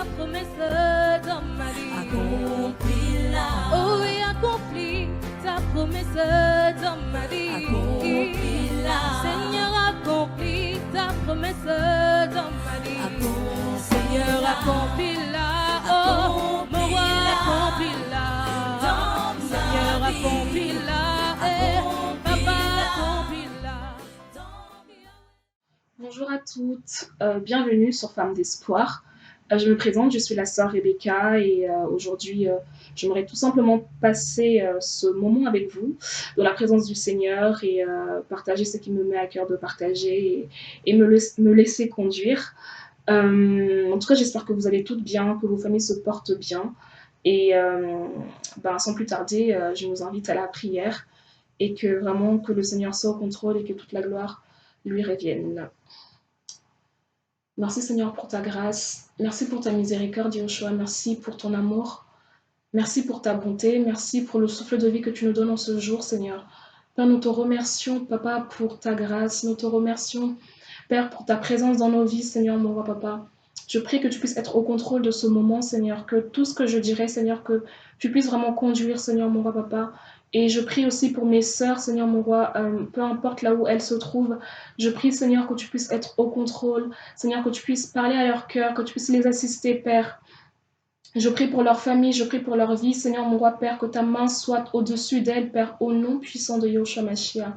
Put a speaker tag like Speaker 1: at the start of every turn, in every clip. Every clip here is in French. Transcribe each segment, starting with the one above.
Speaker 1: ta promesse dans ma vie.
Speaker 2: Accomplis-la.
Speaker 1: Oh oui, accomplis ta promesse dans ma vie.
Speaker 2: Accomplis-la.
Speaker 1: Seigneur, accomplis ta promesse dans ma vie. Seigneur, accomplis-la. Oh, mon roi, accomplis-la. Seigneur, accomplis-la. Papa, accomplis-la.
Speaker 3: Bonjour à toutes, bienvenue sur Femmes d'Espoir. Je me présente, je suis la sœur Rebecca et aujourd'hui j'aimerais tout simplement passer ce moment avec vous dans la présence du Seigneur et partager ce qui me met à cœur de partager et me laisser conduire. En tout cas, j'espère que vous allez toutes bien, que vos familles se portent bien et sans plus tarder, je vous invite à la prière et que vraiment que le Seigneur soit au contrôle et que toute la gloire lui revienne. Merci Seigneur pour ta grâce, merci pour ta miséricorde Yahushua, merci pour ton amour, merci pour ta bonté, merci pour le souffle de vie que tu nous donnes en ce jour Seigneur. Père, nous te remercions Papa pour ta grâce, nous te remercions Père pour ta présence dans nos vies Seigneur mon roi Papa. Je prie que tu puisses être au contrôle de ce moment Seigneur, que tout ce que je dirai Seigneur, que tu puisses vraiment conduire Seigneur mon roi Papa. Et je prie aussi pour mes sœurs, Seigneur mon roi, peu importe là où elles se trouvent. Je prie, Seigneur, que tu puisses être au contrôle. Seigneur, que tu puisses parler à leur cœur, que tu puisses les assister, Père. Je prie pour leur famille, je prie pour leur vie. Seigneur mon roi, Père, que ta main soit au-dessus d'elles, Père, au nom puissant de Yahushua Mashiach.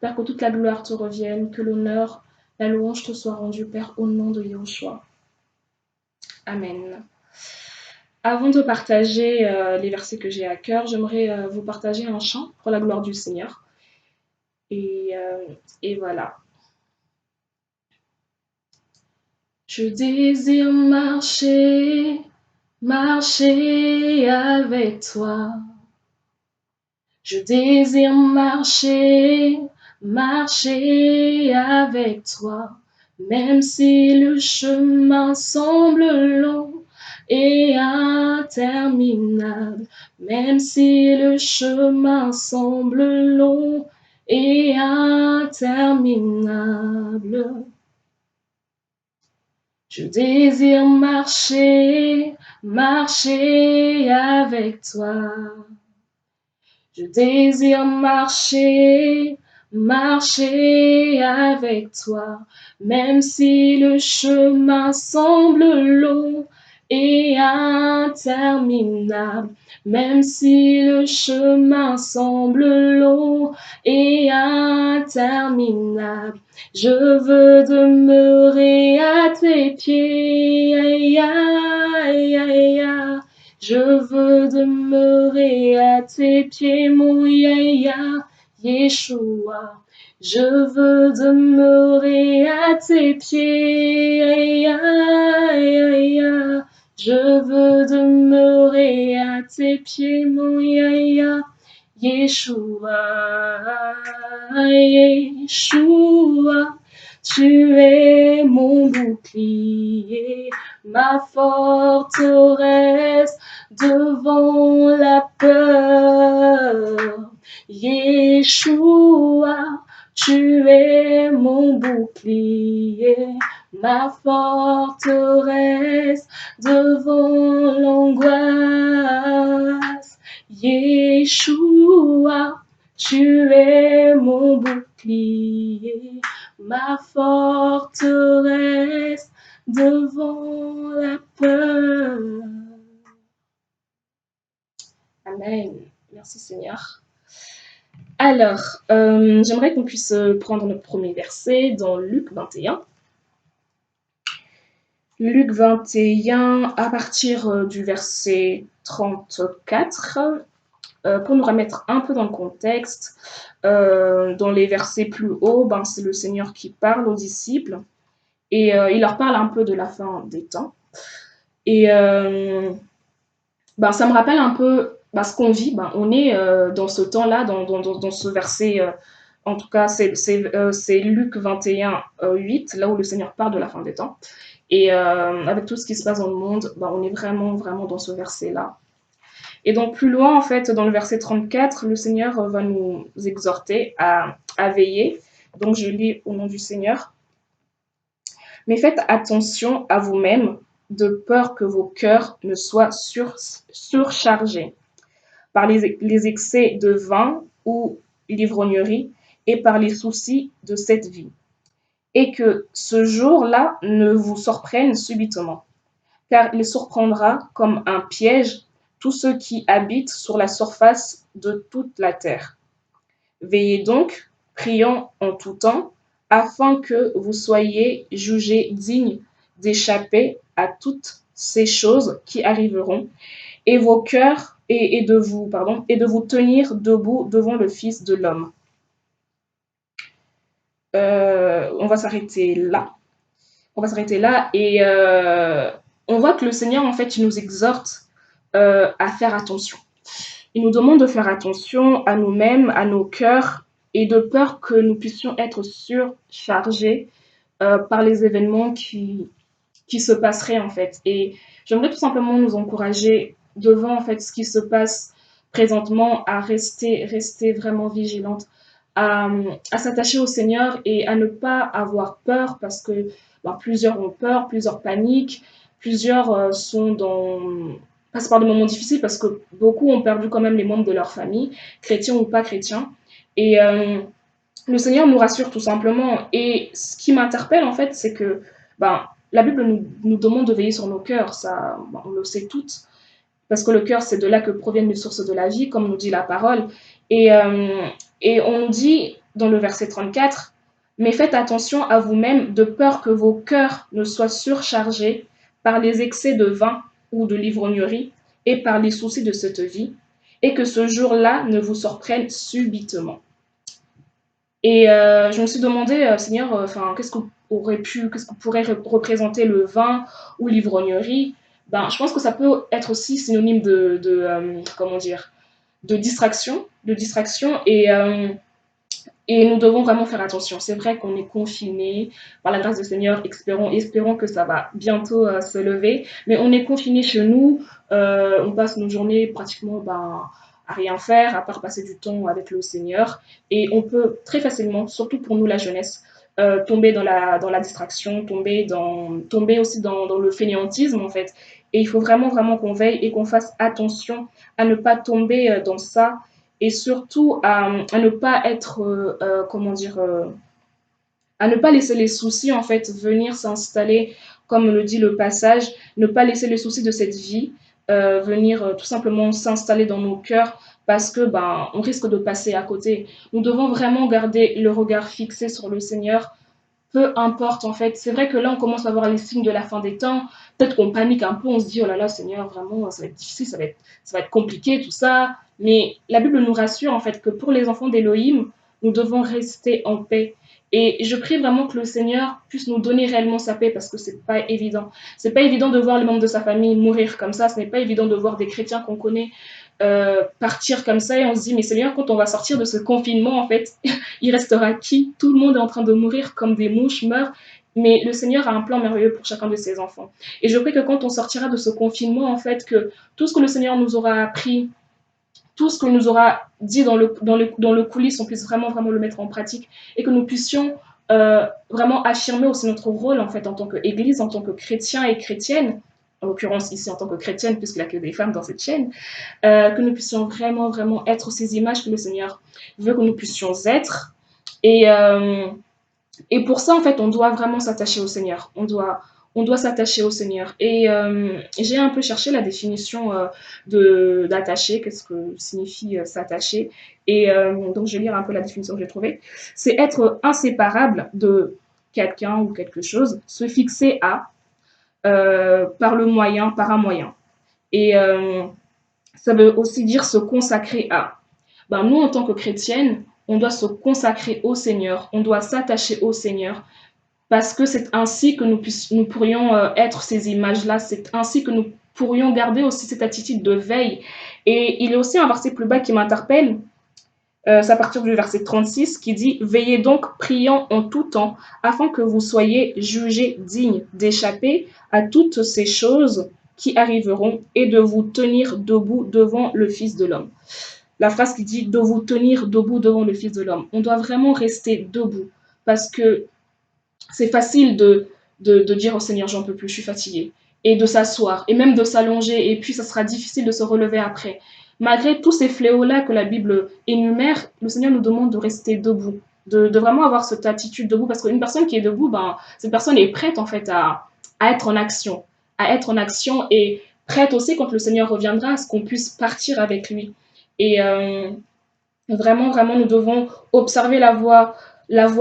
Speaker 3: Père, que toute la gloire te revienne, que l'honneur, la louange te soit rendue, Père, au nom de Yahushua. Amen. Avant de partager les versets que j'ai à cœur, j'aimerais vous partager un chant pour la gloire du Seigneur. Et voilà. Je désire marcher avec toi. Je désire marcher avec toi. Même si le chemin semble long et interminable, même si le chemin semble long et interminable. Je désire marcher avec toi. Je désire marcher avec toi, même si le chemin semble long et interminable, même si le chemin semble long et interminable. Je veux demeurer à tes pieds, aïe, aïe, aïe, aïe. Je veux demeurer à tes pieds, mon Yahya, Yeshua. Je veux demeurer à tes pieds, Yahya, Yahya. Je veux demeurer à tes pieds, mon Yahya, Yeshua, Yeshua. Tu es mon bouclier, ma forteresse devant la peur. Yeshua, tu es mon bouclier, ma forteresse devant l'angoisse. Yeshua, tu es mon bouclier, ma forteresse devant la peur. Amen. Merci Seigneur. Alors, j'aimerais qu'on puisse prendre notre premier verset dans Luc 21. Luc 21 à partir du verset 34. Pour nous remettre un peu dans le contexte, dans les versets plus hauts, c'est le Seigneur qui parle aux disciples et il leur parle un peu de la fin des temps. Et ça me rappelle un peu ce qu'on vit. On est dans ce temps-là, dans ce verset, en tout cas c'est Luc 21, 8, là où le Seigneur parle de la fin des temps. Et avec tout ce qui se passe dans le monde, on est vraiment, vraiment dans ce verset-là. Et donc plus loin, en fait, dans le verset 34, le Seigneur va nous exhorter à veiller. Donc je lis au nom du Seigneur. Mais faites attention à vous-même de peur que vos cœurs ne soient surchargés par les excès de vin ou l'ivrognerie et par les soucis de cette vie, et que ce jour-là ne vous surprenne subitement, car il surprendra comme un piège tous ceux qui habitent sur la surface de toute la terre. Veillez donc, priant en tout temps, afin que vous soyez jugés dignes d'échapper à toutes ces choses qui arriveront, et vos cœurs et de vous tenir debout devant le Fils de l'homme. On va s'arrêter là. On va s'arrêter là et on voit que le Seigneur, en fait, il nous exhorte à faire attention. Il nous demande de faire attention à nous-mêmes, à nos cœurs, et de peur que nous puissions être surchargés par les événements qui se passeraient, en fait. Et j'aimerais tout simplement nous encourager devant, en fait, ce qui se passe présentement à rester vraiment vigilante, à s'attacher au Seigneur et à ne pas avoir peur parce que plusieurs ont peur, plusieurs paniquent, plusieurs passent par des moments difficiles parce que beaucoup ont perdu quand même les membres de leur famille, chrétiens ou pas chrétiens. Et le Seigneur nous rassure tout simplement. Et ce qui m'interpelle en fait, c'est que la Bible nous demande de veiller sur nos cœurs, ça, on le sait toutes, parce que le cœur, c'est de là que proviennent les sources de la vie, comme nous dit la parole. Et, et on nous dit dans le verset 34, « Mais faites attention à vous-même, de peur que vos cœurs ne soient surchargés par les excès de vin ou de l'ivrognerie et par les soucis de cette vie, et que ce jour-là ne vous surprenne subitement. » Et je me suis demandé, Seigneur, qu'est-ce que pourrait représenter le vin ou l'ivrognerie? Je pense que ça peut être aussi synonyme de distraction et nous devons vraiment faire attention. C'est vrai qu'on est confinés, par la grâce du Seigneur, espérons que ça va bientôt se lever, mais on est confinés chez nous, on passe nos journées pratiquement à rien faire, à part passer du temps avec le Seigneur, et on peut très facilement, surtout pour nous la jeunesse, tomber dans la distraction, tomber aussi dans le fainéantisme en fait. Et il faut vraiment, vraiment qu'on veille et qu'on fasse attention à ne pas tomber dans ça et surtout à ne pas être, à ne pas laisser les soucis en fait venir s'installer, comme le dit le passage, ne pas laisser les soucis de cette vie venir tout simplement s'installer dans nos cœurs parce que on risque de passer à côté. Nous devons vraiment garder le regard fixé sur le Seigneur, peu importe en fait. C'est vrai que là on commence à voir les signes de la fin des temps. Peut-être qu'on panique un peu, on se dit oh là là Seigneur, vraiment ça va être difficile, ça va être compliqué tout ça. Mais la Bible nous rassure en fait que pour les enfants d'Élohim, nous devons rester en paix. Et je prie vraiment que le Seigneur puisse nous donner réellement sa paix parce que c'est pas évident. C'est pas évident de voir les membres de sa famille mourir comme ça. Ce n'est pas évident de voir des chrétiens qu'on connaît partir comme ça et on se dit mais Seigneur, quand on va sortir de ce confinement en fait, il restera qui? Tout le monde est en train de mourir comme des mouches meurent. Mais le Seigneur a un plan merveilleux pour chacun de ses enfants. Et je prie que quand on sortira de ce confinement, en fait, que tout ce que le Seigneur nous aura appris, tout ce que nous aura dit dans le coulisses, on puisse vraiment, vraiment le mettre en pratique et que nous puissions vraiment affirmer aussi notre rôle en fait en tant qu'Église, en tant que chrétiens et chrétiennes, en l'occurrence ici en tant que chrétienne puisqu'il n'y a que des femmes dans cette chaîne, que nous puissions vraiment, vraiment être ces images que le Seigneur veut que nous puissions être. Et pour ça, en fait, on doit vraiment s'attacher au Seigneur. On doit s'attacher au Seigneur. Et j'ai un peu cherché la définition d'attacher, qu'est-ce que signifie s'attacher. Et donc, je vais lire un peu la définition que j'ai trouvée. C'est être inséparable de quelqu'un ou quelque chose, se fixer à, par un moyen. Et ça veut aussi dire se consacrer à. Nous, en tant que chrétiennes, on doit se consacrer au Seigneur, on doit s'attacher au Seigneur, parce que c'est ainsi que nous pourrions être ces images-là, c'est ainsi que nous pourrions garder aussi cette attitude de veille. Et il y a aussi un verset plus bas qui m'interpelle, c'est à partir du verset 36, qui dit « Veillez donc, priant en tout temps, afin que vous soyez jugés dignes d'échapper à toutes ces choses qui arriveront et de vous tenir debout devant le Fils de l'homme. » La phrase qui dit de vous tenir debout devant le Fils de l'homme. On doit vraiment rester debout parce que c'est facile de dire au Seigneur, j'en peux plus, je suis fatiguée. et de s'asseoir, et même de s'allonger, et puis ça sera difficile de se relever après. Malgré tous ces fléaux-là que la Bible énumère, le Seigneur nous demande de rester debout, de vraiment avoir cette attitude debout, parce qu'une personne qui est debout, ben, cette personne est prête en fait à être en action, et prête aussi quand le Seigneur reviendra, à ce qu'on puisse partir avec lui. Et vraiment, vraiment, nous devons observer la voix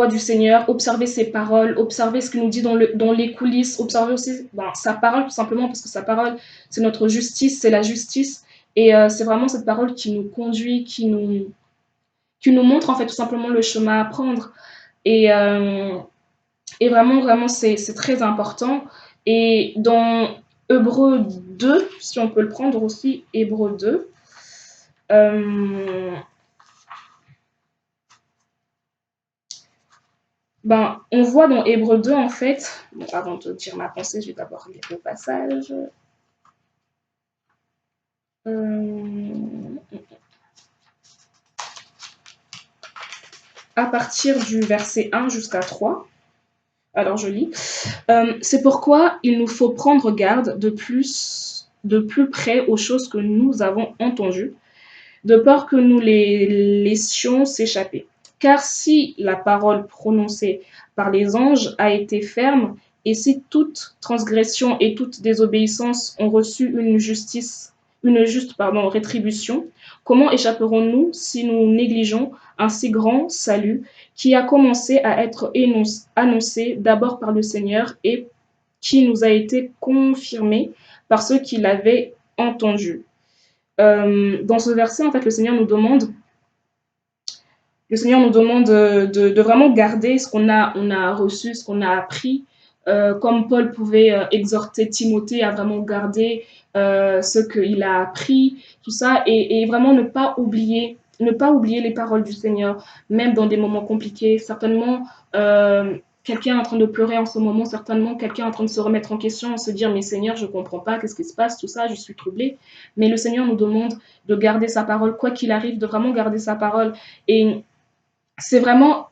Speaker 3: du Seigneur, observer ses paroles, observer ce qu'il nous dit dans les coulisses, observer aussi sa parole tout simplement, parce que sa parole, c'est notre justice, c'est la justice. Et c'est vraiment cette parole qui nous conduit, qui nous montre en fait tout simplement le chemin à prendre. Et, euh, et vraiment, vraiment, c'est très important. Et dans Hébreux 2, si on peut le prendre aussi, Hébreux 2, on voit dans Hébreux 2, en fait, avant de dire ma pensée, je vais d'abord lire le passage. À partir du verset 1 jusqu'à 3. Alors je lis. C'est pourquoi il nous faut prendre garde de plus près aux choses que nous avons entendues, de peur que nous les laissions s'échapper. Car si la parole prononcée par les anges a été ferme, et si toute transgression et toute désobéissance ont reçu une juste rétribution, comment échapperons-nous si nous négligeons un si grand salut qui a commencé à être annoncé d'abord par le Seigneur et qui nous a été confirmé par ceux qui l'avaient entendu. Dans ce verset, en fait, le Seigneur nous demande de vraiment garder ce qu'on a reçu, ce qu'on a appris, comme Paul pouvait exhorter Timothée à vraiment garder ce qu'il a appris, tout ça, et vraiment ne pas oublier les paroles du Seigneur, même dans des moments compliqués. Certainement, quelqu'un est en train de pleurer en ce moment, certainement quelqu'un est en train de se remettre en question, se dire mais Seigneur, je ne comprends pas, qu'est-ce qui se passe, tout ça, je suis troublée. Mais le Seigneur nous demande de garder sa parole, quoi qu'il arrive, de vraiment garder sa parole. Et c'est vraiment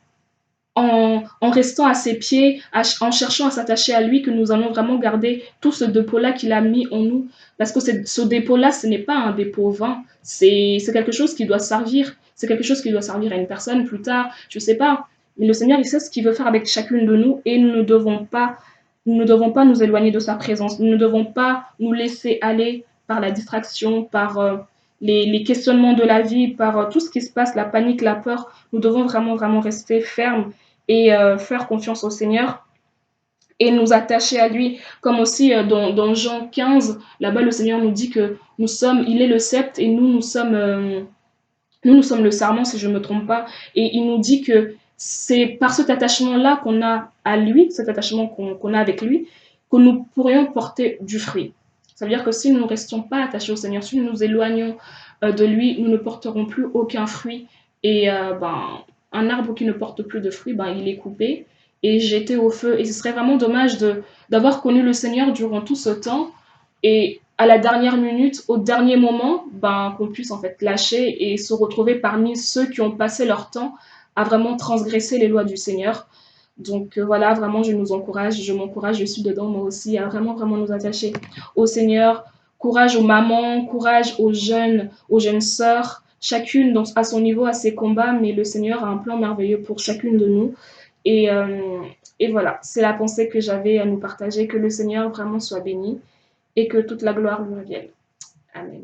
Speaker 3: en restant à ses pieds, en cherchant à s'attacher à lui, que nous allons vraiment garder tout ce dépôt-là qu'il a mis en nous. Parce que ce dépôt-là, ce n'est pas un dépôt vain, c'est quelque chose qui doit servir. C'est quelque chose qui doit servir à une personne plus tard, je ne sais pas. Mais le Seigneur, il sait ce qu'il veut faire avec chacune de nous et nous ne devons pas nous éloigner de sa présence. Nous ne devons pas nous laisser aller par la distraction, par les questionnements de la vie, par tout ce qui se passe, la panique, la peur. Nous devons vraiment, vraiment rester fermes et faire confiance au Seigneur et nous attacher à lui. Comme aussi dans Jean 15, là-bas, le Seigneur nous dit que il est le sceptre et nous sommes le serment, si je ne me trompe pas. Et il nous dit que c'est par cet attachement-là qu'on a à lui, cet attachement qu'on a avec lui, que nous pourrions porter du fruit. Ça veut dire que si nous ne restions pas attachés au Seigneur, si nous nous éloignons de lui, nous ne porterons plus aucun fruit. Et un arbre qui ne porte plus de fruits, il est coupé et jeté au feu. Et ce serait vraiment dommage d'avoir connu le Seigneur durant tout ce temps et à la dernière minute, au dernier moment, qu'on puisse en fait lâcher et se retrouver parmi ceux qui ont passé leur temps à vraiment transgresser les lois du Seigneur. Donc voilà, vraiment, je m'encourage, je suis dedans moi aussi, à vraiment, vraiment nous attacher au Seigneur. Courage aux mamans, courage aux jeunes sœurs, chacune à son niveau, à ses combats, mais le Seigneur a un plan merveilleux pour chacune de nous. Et, et voilà, c'est la pensée que j'avais à nous partager, que le Seigneur vraiment soit béni et que toute la gloire lui revienne. Amen.